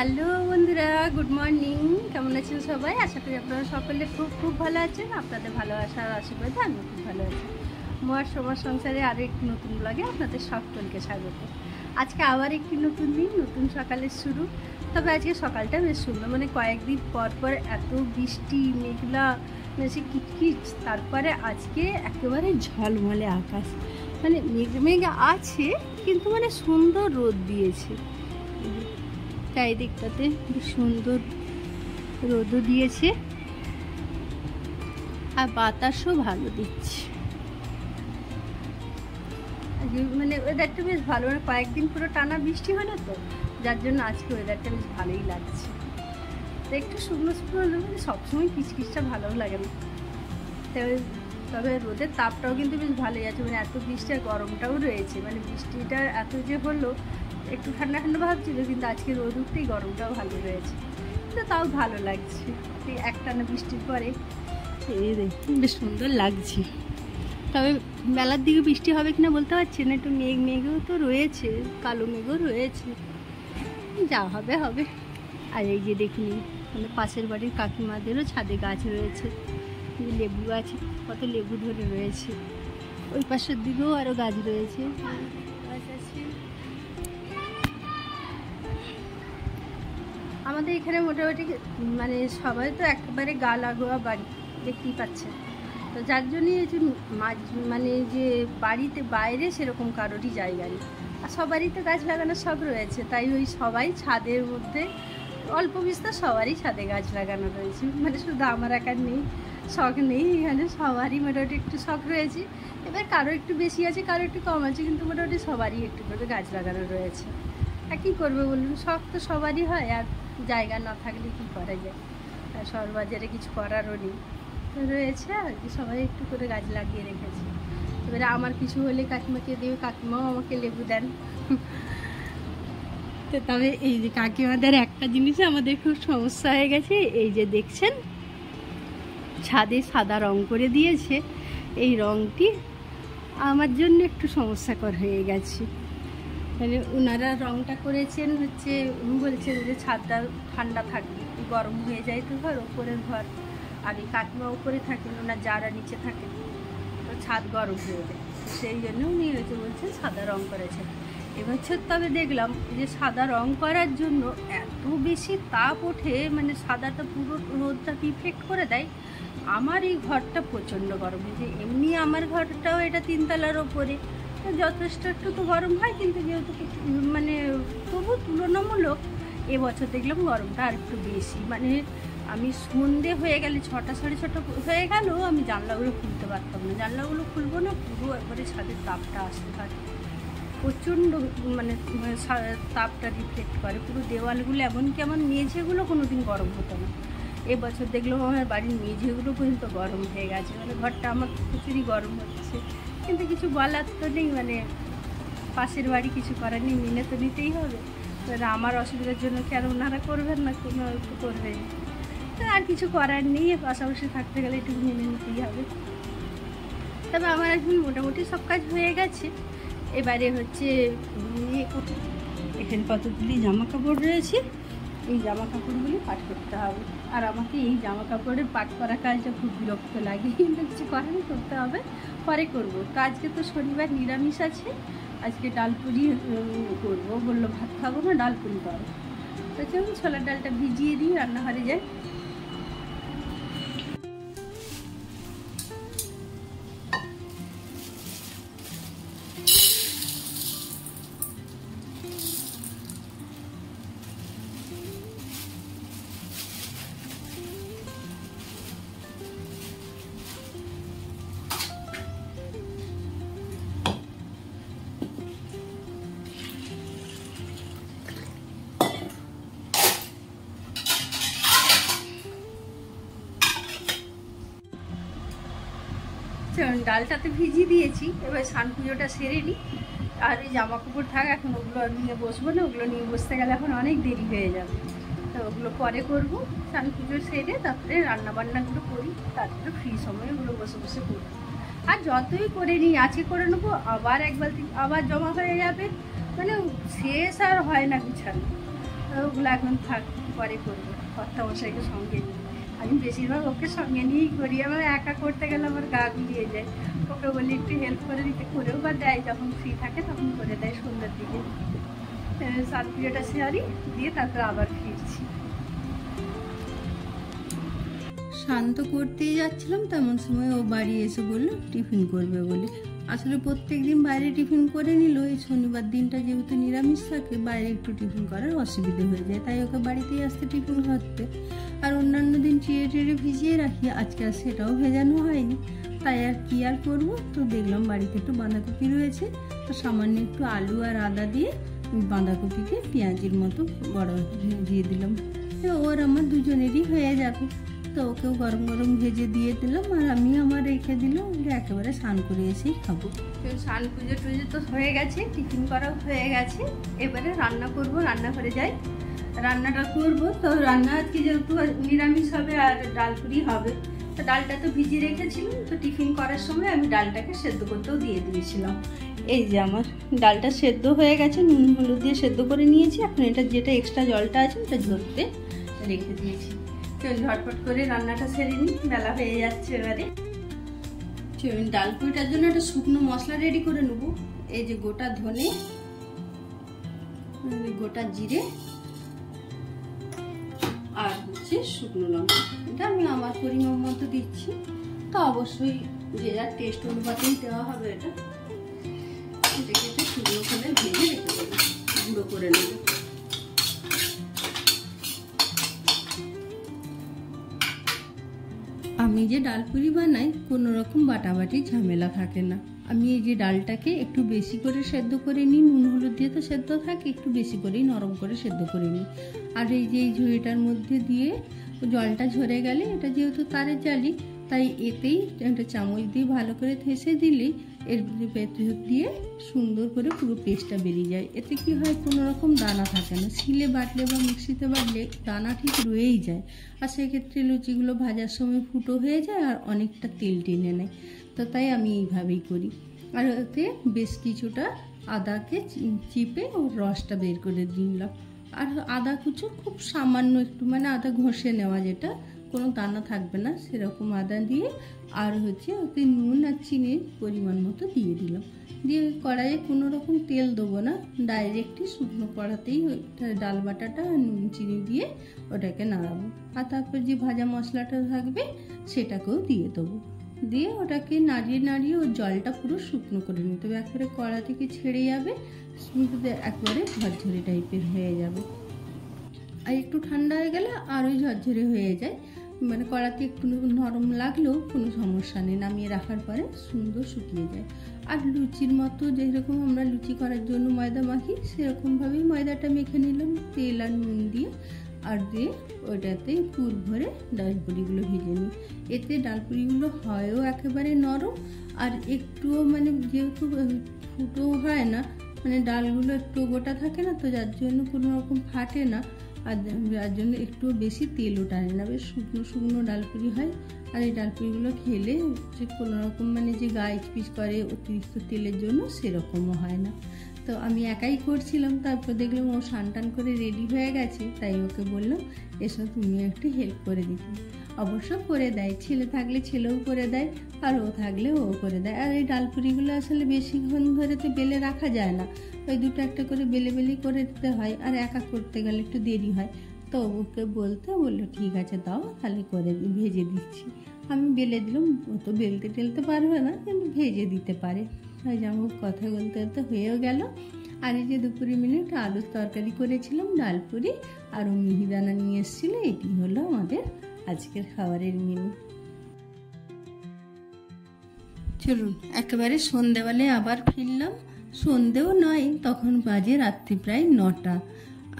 Hello বন্ধুরা, good morning. কেমন আছেন সবাই? আশা করি আপনারা সকলে খুব খুব ভালো আছেন। আপনাদের ভালোবাসার আশীর্বাদে আমি খুব ভালো আছি। মোর সবার সংসারে আরও একটি নতুন ব্লগে আপনাদের সকলকে স্বাগত। আজকে আবার একটি নতুন দিন, নতুন সকালের শুরু। তবে আজকে সকালটা বেশ সুন্দর, মানে কয়েকদিন পর পর এত বৃষ্টি মেঘলা বেশি কিচকিচ, তারপরে আজকে একেবারে ঝলমলে আকাশ, মানে মেঘ মেঘ আছে কিন্তু মানে সুন্দর রোদ দিয়েছে। চারিদিকটাতে বেশ সুন্দর রোদও দিয়েছে আর বাতাসও ভালো দিচ্ছে। মানে ওয়েদারটা বেশ ভালো, মানে কয়েকদিন পুরো টানা বৃষ্টি হলো তো, যার জন্য আজকে ওয়েদারটা বেশ ভালোই লাগছে। তো একটু শুকনো শুকনো হলো, মানে সবসময় কিচকিচটা ভালোও লাগে না। তবে রোদের তাপটাও কিন্তু বেশ ভালোই আছে, মানে এত বৃষ্টি আর গরমটাও রয়েছে। মানে বৃষ্টিটা এত যে হলো, একটু ঠান্ডা ঠান্ডা ভাবছিল, কিন্তু আজকে রোদ উঠতেই গরমটাও ভালো রয়েছে, কিন্তু তাও ভালো লাগছে। একটানা বৃষ্টির পরে বেশ সুন্দর লাগছে। তবে বেলার দিকে বৃষ্টি হবে কিনা বলতে পারছি না, একটু মেঘও তো রয়েছে, কালো মেঘও রয়েছে, যা হবে হবে। আর এই যে দেখুন, মানে পাশের বাড়ির কাকিমাদেরও ছাদে গাছ রয়েছে, লেবু গাছ, কত লেবু ধরে রয়েছে। ওই পাশের দিকেও আরও গাছ রয়েছে, গাছ আছে। আমাদের এখানে মোটামুটি মানে সবাই তো একেবারে গা লাগোয়া বাড়ি, দেখতেই পাচ্ছেন। তো যার জন্যই এই যে মানে যে বাড়িতে বাইরে সেরকম কারোরই জায়গা নেই, আর সবারই তো গাছ লাগানোর শখ রয়েছে। তাই ওই সবাই ছাদের মধ্যে অল্প বিস্তার সবারই ছাদে গাছ লাগানো রয়েছে, মানে শুধু আমার একার নেই, শখ নেই, এখানে সবারই মোটামুটি একটু শখ রয়েছে। এবার কারো একটু বেশি আছে, কারো একটু কম আছে, কিন্তু মোটামুটি সবারই একটু করে গাছ লাগানো রয়েছে। আর কী করবে বলুন, শখ তো সবারই হয়, আর জায়গা না থাকলে কী করা যায়। আর শহর বাজারে কিছু করারও নেই, রয়েছে আর কি, সবাই একটু করে গাছ লাগিয়ে রেখেছে। এবারে আমার কিছু হলে কাকিমাকে দেবে, কাকিমাও আমাকে লেবু দেন। তো তবে এই যে কাকিমাদের একটা জিনিসে আমাদের খুব সমস্যা হয়ে গেছে, এই যে দেখছেন ছাদে সাদা রং করে দিয়েছে, এই রংটি আমার জন্য একটু সমস্যাকর হয়ে গেছে। মানে ওনারা রংটা করেছেন হচ্ছে, বলছেন যে ছাদটা ঠান্ডা থাকবে, গরম হয়ে যায় তো ঘর, ওপরের ঘর, আর এই কাকিমা উপরে থাকেন, ওনার যারা নিচে থাকেন, তো ছাদ গরম হয়ে যায়, সেই জন্য উনি হয়েছে বলছেন সাদা রং করেছেন। এবছর তবে দেখলাম যে সাদা রং করার জন্য এত বেশি তাপ ওঠে, মানে সাদাটা পুরো রোদটা ইফেক্ট করে দেয়। আমার এই ঘরটা প্রচণ্ড গরম হয়েছে। এমনি আমার ঘরটাও এটা 3 তলার ওপরে, যথেষ্ট একটু তো গরম হয়, কিন্তু যেহেতু মানে তবু তুলনামূলক এবছর দেখলাম গরমটা আর একটু বেশি। মানে আমি সন্ধে হয়ে গেলে 6টা সাড়ে 6টা হয়ে গেল, আমি জানলাগুলো খুলতে পারতাম না, জানলাগুলো খুলবো না, পুরো একবারে ছাদের তাপটা আসতে থাকে, প্রচণ্ড মানে তাপটা রিফ্লেক্ট করে পুরো দেওয়ালগুলো, এমনকি আমার মেঝেগুলো কোনো দিন গরম হতো না। এবছর দেখলাম আমার বাড়ির মেঝেগুলো পর্যন্ত গরম হয়ে গেছে, মানে ঘরটা আমার প্রচুরই গরম হচ্ছে, কিন্তু কিছু বলার তো নেই, মানে পাশের বাড়ি, কিছু করার নেই, মেনে তো নিতেই হবে। এবার আমার অসুবিধার জন্য কি আর ওনারা করবেন না, কোনো একটু করবেন, আর কিছু করার নেই, পাশাপাশি থাকতে গেলে একটু মেনে নিতেই হবে। তবে আমার এখন মোটামুটি সব কাজ হয়ে গেছে। এবারে হচ্ছে এখানে কতগুলি জামা কাপড় রয়েছে, এই জামা কাপড়গুলি পাট করতে হবে। আর আমাকে এই জামা কাপড়ের পাট করা কাজটা খুব বিরক্ত লাগে, কিন্তু কিছু করার করতে হবে, পরে করবো। তো আজকে তো শনিবার নিরামিষ আছে, আজকে ডাল পুরি করবো, বললো ভাত খাবো না, ডাল পুরি করো। তো চলুন ছোলার ডালটা ভিজিয়ে দিই, রান্নাঘরে যাই। ডালটাতে ভিজিয়ে দিয়েছি, এবার স্নান পুজোটা সেরে নিই। আর এই জামা কাপড় থাক, এখন ওগুলো নিয়ে বসবো না, ওগুলো নিয়ে বসতে গেলে এখন অনেক দেরি হয়ে যাবে, তো ওগুলো পরে করবো। স্নান পুজো সেরে তারপরে রান্নাবান্নাগুলো করি, তারপরে ফ্রি সময় ওগুলো বসে বসে করবো। আর যতই করে নিই, আজকে করে নেবো, আবার এক বালতি আবার জমা হয়ে যাবে, মানে শেষ আর হয় না বিছানা। ওগুলো এখন থাক, পরে করবো, কর্তামশাইকে সঙ্গে নিয়ে। আমি বেশিরভাগ ওকে সঙ্গে নিয়েই করি, আমার একা করতে গেলে আমার গা গুলিয়ে যায়। ওকে বলি একটু হেল্প করে দিতে, করেও বা দেয়, যখন ফ্রি থাকে তখন করে দেয় সন্ধ্যার দিকে। সাত পুজোটা সারি দিয়ে তারপরে আবার ফিরছি। শান্ত করতেই যাচ্ছিলাম, তেমন সময় ও বাড়ি এসে বললো টিফিন করবে বলে। আসলে প্রত্যেক দিন বাইরে টিফিন করে নিল, এই শনিবার দিনটা যেহেতু নিরামিষ থাকে, বাইরে একটু টিফিন করার অসুবিধে হয়ে যায়, তাই ওকে বাড়িতেই আসতে টিফিন করতে। আর অন্যান্য দিন চিড়ে টিড়ে ভিজিয়ে রাখি, আজকে আর সেটাও ভেজানো হয়নি, তাই আর কি আর করবো। তো দেখলাম বাড়িতে একটু বাঁধাকপি রয়েছে, তো সামান্য একটু আলু আর আদা দিয়ে বাঁধাকপিকে পেঁয়াজের মতো বড় ভিজিয়ে দিলাম, ওর আমার দুজনেরই হয়ে যাবে। তো ওকেও গরম গরম ভেজে দিয়ে দিলাম, আর আমি আমার রেখে দিলাম, একেবারে স্নান করে এসেই খাবো। স্নান পুজো টুজো তো হয়ে গেছে, টিফিন করাও হয়ে গেছে, এবারে রান্না করব। রান্নাঘরে যাই, রান্নাটা করব। তো রান্না আজকে যেহেতু নিরামিষ হবে আর ডাল পুরি হবে, তো ডালটা তো ভিজিয়ে রেখেছিলাম, তো টিফিন করার সময় আমি ডালটাকে সেদ্ধ করতেও দিয়ে দিয়েছিলাম। এই যে আমার ডালটা সেদ্ধ হয়ে গেছে, নুন হলুদ দিয়ে সেদ্ধ করে নিয়েছি। এখন এটা যেটা এক্সট্রা জলটা আছে ওটা ঝরতে রেখে দিয়েছি। ঝটপট করে রান্নাটা সেরে নিই, বেলা হয়ে যাচ্ছে। এবারে ডাল পুরিটার জন্য একটা শুকনো মশলা রেডি করে নেবো। এই যে গোটা ধনে, গোটা জিরে আর হচ্ছে শুকনো লঙ্কা, এটা আমি আমার পরিমাণ মতো দিচ্ছি। তো অবশ্যই যে যার টেস্ট অনুপাতেই দেওয়া হবে। এটাকে একটু শুকনো করে ভেজে রেখে দেবো, গুঁড়ো করে নেবো। আমি যে ডাল পুরি বানাই, কোনো রকম বাটাবাটি ঝামেলা থাকে না। আমি এই যে ডালটাকে একটু বেশি করে সেদ্ধ করে নিই, নুন হলুদ দিয়ে তো সেদ্ধ থাকে, একটু বেশি করেই নরম করে সেদ্ধ করে নিই। আর এই যে এই ঝুড়িটার মধ্যে দিয়ে জলটা ঝরে গেলে, এটা যেহেতু তারের জালি, তাই এতেই একটা চামচ দিয়ে ভালো করে থেসে দিলেই এর ভেতর দিয়ে সুন্দর করে পুরো পেস্টটা বেরিয়ে যায়। এতে কি হয়, কোনো রকম দানা থাকে না। শিলে বাটলে বা মিক্সিতে বাটলে দানা ঠিক রয়েই যায়, আর সেক্ষেত্রে লুচিগুলো ভাজার সময় ফুটো হয়ে যায় আর অনেকটা তেল টেনে নেয়। তো তাই আমি এইভাবেই করি। আর ওতে বেশ কিছুটা আদাকে চিপে ওর রসটা বের করে দিলাম। আর আদা কুচো খুব সামান্য একটু, মানে আদা ঘষে নেওয়া, যেটা কোনো দানা থাকবে না সেরকম আদা দিয়ে, আর হচ্ছে ওতে নুন আর চিনির পরিমাণ মতো দিয়ে দিলাম। দিয়ে কড়াইয়ে কোনো রকম তেল দেবো না, ডাইরেক্টলি শুকনো কড়াতেই ডাল বাটাটা নুন চিনি দিয়ে ওটাকে নাড়াবো। আর তারপর যে ভাজা মশলাটা থাকবে সেটাকেও দিয়ে দেবো। দিয়ে ওটাকে নাড়িয়ে নাড়িয়ে ওর জলটা পুরো শুকনো করে নিতে হবে, একবারে কড়া থেকে ছেড়ে যাবে, একবারে ঝরঝরে টাইপের হয়ে যাবে। আর একটু ঠান্ডা হয়ে গেলে আরোই ঝরঝরে হয়ে যায়, মানে কড়াতে একটু নরম লাগলেও কোনো সমস্যা নেই, নামিয়ে রাখার পরে সুন্দর শুকিয়ে যায়। আর লুচির মতো যেরকম আমরা লুচি করার জন্য ময়দা মাখি, সেরকমভাবেই ময়দাটা মেখে নিলাম তেল আর নুন দিয়ে, আর দিয়ে ওটাতে পুর ভরে ডালপুরিগুলো ভেজে নিই। এতে ডালপুরিগুলো হয়ও একেবারে নরম, আর একটুও মানে যেহেতু ফুটো হয় না, মানে ডালগুলো একটু গোটা থাকে না, তো যার জন্য কোনো রকম ফাটে না, আর যার জন্য একটু বেশি তেলও টানে না, বেশ শুকনো শুকনো ডালপুরি হয়। আর এই ডালপুরিগুলো খেলে যে কোনো রকম মানে যে গায়ে পিস করে অতিরিক্ত তেলের জন্য, সেরকমও হয় না। তো আমি একাই করছিলাম, তারপর দেখলাম ও স্নান টান করে রেডি হয়ে গেছে, তাই ওকে বললাম এসব তুমি একটু হেল্প করে দিতে। অবশ্য করে দেয়, ছেলে থাকলে ছেলেও করে দেয়, আর ও থাকলে ও করে দেয়। আর এই ডালপুরিগুলো আসলে বেশিক্ষণ ধরে তো বেলে রাখা যায় না, ওই দুটো একটা করে বেলে বেলে করে দিতে হয়, আর একা করতে গেলে একটু দেরি হয়। তো ওকে বললো ঠিক আছে দাও, তাহলে করে ভেজে দিচ্ছি। আমি বেলে দিলাম, ও তো বেলতে টেলতে পারবে না, কিন্তু ভেজে দিতে পারে। ওই যেমন কথা বলতে বলতে হয়েও গেল। আর এই যে দুপুরে মিনিট আলুর তরকারি করেছিলাম, ডালপুরি, আর ও মিহিদানা নিয়ে এসেছিলো। এটি হলো আমাদের আজকের খাবারের মেনু। চলুন একেবারে সন্ধেবেলায় আবার ফিরলাম। সন্ধেও নয়, তখন বাজে রাত্রি প্রায় 9টা,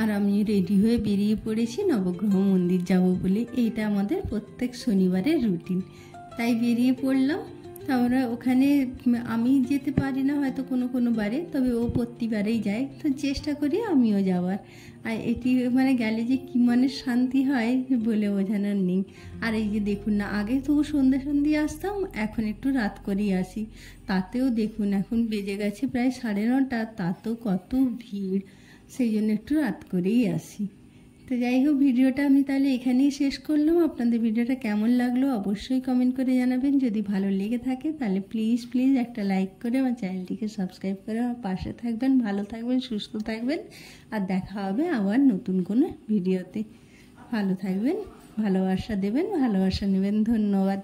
আর আমি রেডি হয়ে বেরিয়ে পড়েছি নবগ্রহ মন্দির যাব বলে। এইটা আমাদের প্রত্যেক শনিবারের রুটিন, তাই বেরিয়ে পড়লাম। আমরা ওখানে আমি যেতে পারি না হয়তো কোনো বারে, তবে ও প্রতিবারেই যায়, তো চেষ্টা করি আমিও যাওয়ার। আর এটি মানে গেলে যে কী মানে শান্তি হয় বলে বোঝানোর নেই। আর এই যে দেখুন না, আগে তো সন্ধ্যে আসতাম, এখন একটু রাত করেই আসি, তাতেও দেখুন এখন বেজে গেছে প্রায় 9:30, তাতেও কত ভিড়, সেই জন্য একটু রাত করেই আসি। তো যাই হোক, ভিডিওটা আমি তাহলে এখানেই শেষ করলাম। আপনাদের ভিডিওটা কেমন লাগলো অবশ্যই কমেন্ট করে জানাবেন। যদি ভালো লেগে থাকে তাহলে প্লিজ প্লিজ একটা লাইক করে আমার চ্যানেলটিকে সাবস্ক্রাইব করে আমার পাশে থাকবেন। ভালো থাকবেন, সুস্থ থাকবেন, আর দেখা হবে আবার নতুন কোনো ভিডিওতে। ভালো থাকবেন, ভালোবাসা দেবেন, ভালোবাসা নেবেন। ধন্যবাদ।